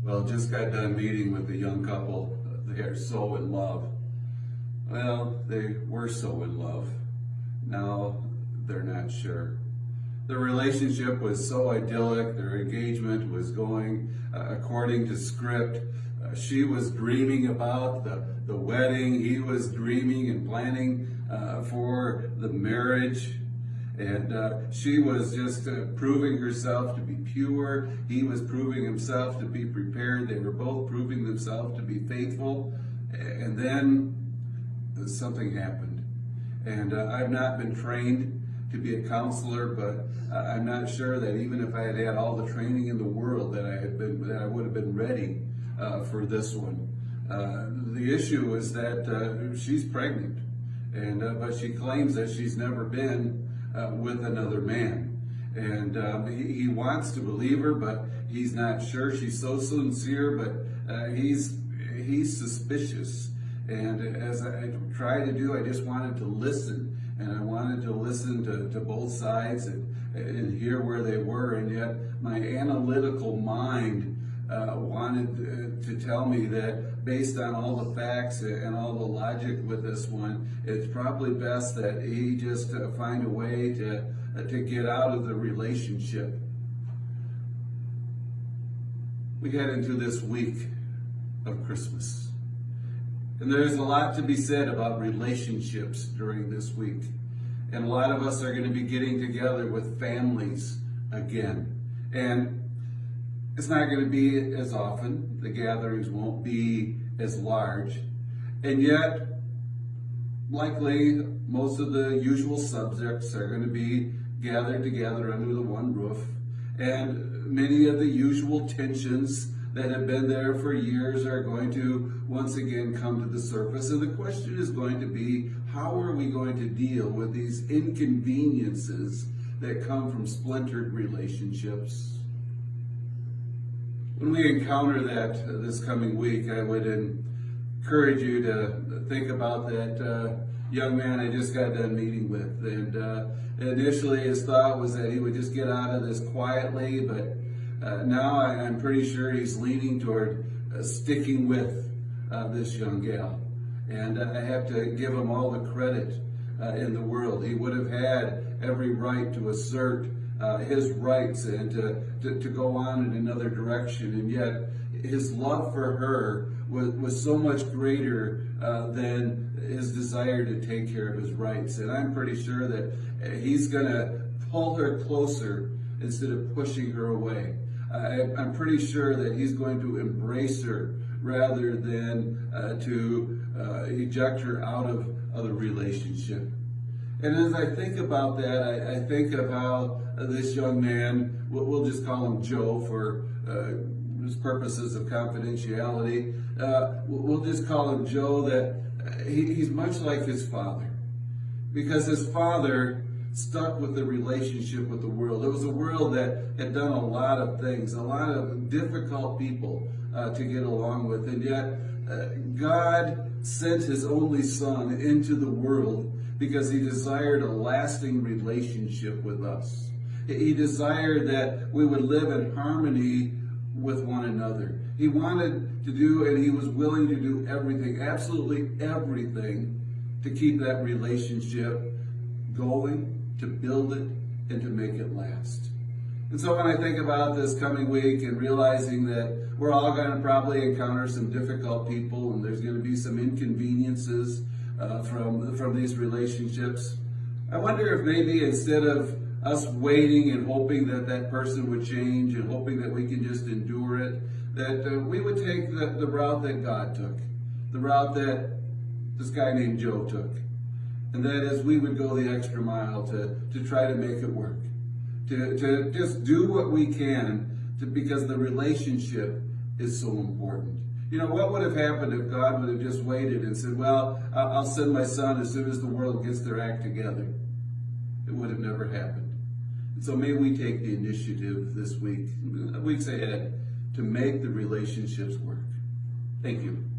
Well, just got done meeting with a young couple. They are so in love. Well, they were so in love. Now they're not sure. Their relationship was so idyllic. Their engagement was going according to script. She was dreaming about the wedding. He was dreaming and planning for the marriage. And she was just proving herself to be pure. He was proving himself to be prepared. They were both proving themselves to be faithful. And then something happened. And I've not been trained to be a counselor, but I'm not sure that even if I had had all the training in the world that I would have been ready for this one. The issue is that she's pregnant, and but she claims that she's never been with another man. And he wants to believe her, but he's not sure. She's so sincere, but he's suspicious. And as I try to do, I just wanted to listen. And I wanted to listen to both sides and hear where they were. And yet my analytical mind wanted to tell me that based on all the facts and all the logic with this one, it's probably best that he just find a way to get out of the relationship. We head into this week of Christmas. And there's a lot to be said about relationships during this week. And a lot of us are going to be getting together with families again. And it's not going to be as often. The gatherings won't be as large. And yet, likely, most of the usual subjects are going to be gathered together under the one roof. And many of the usual tensions that have been there for years are going to once again come to the surface. And the question is going to be, how are we going to deal with these inconveniences that come from splintered relationships? When we encounter that this coming week, I would encourage you to think about that young man I just got done meeting with. And initially his thought was that he would just get out of this quietly, but now I'm pretty sure he's leaning toward sticking with this young gal. And I have to give him all the credit in the world. He would have had every right to assert his rights and to go on in another direction. And yet his love for her was so much greater than his desire to take care of his rights. And I'm pretty sure that he's going to pull her closer instead of pushing her away. I'm pretty sure that he's going to embrace her rather than to eject her out of the relationship. And as I think about that, I think of how this young man, we'll just call him Joe for purposes of confidentiality, we'll just call him Joe, that he's much like his father. Because his father stuck with the relationship with the world. It was a world that had done a lot of things, a lot of difficult people to get along with. And yet God sent his only son into the world because he desired a lasting relationship with us. He desired that we would live in harmony with one another. He wanted to do, and he was willing to do everything, absolutely everything, to keep that relationship going, to build it, and to make it last. And so when I think about this coming week and realizing that we're all going to probably encounter some difficult people and there's going to be some inconveniences from these relationships, I wonder if maybe instead of us waiting and hoping that that person would change and hoping that we can just endure it, that we would take the route that God took, the route that this guy named Joe took. And that is, we would go the extra mile to try to make it work, to just do what we can because the relationship is so important. You know, what would have happened if God would have just waited and said, well, I'll send my son as soon as the world gets their act together? It would have never happened. And so may we take the initiative this week, weeks ahead, to make the relationships work. Thank you.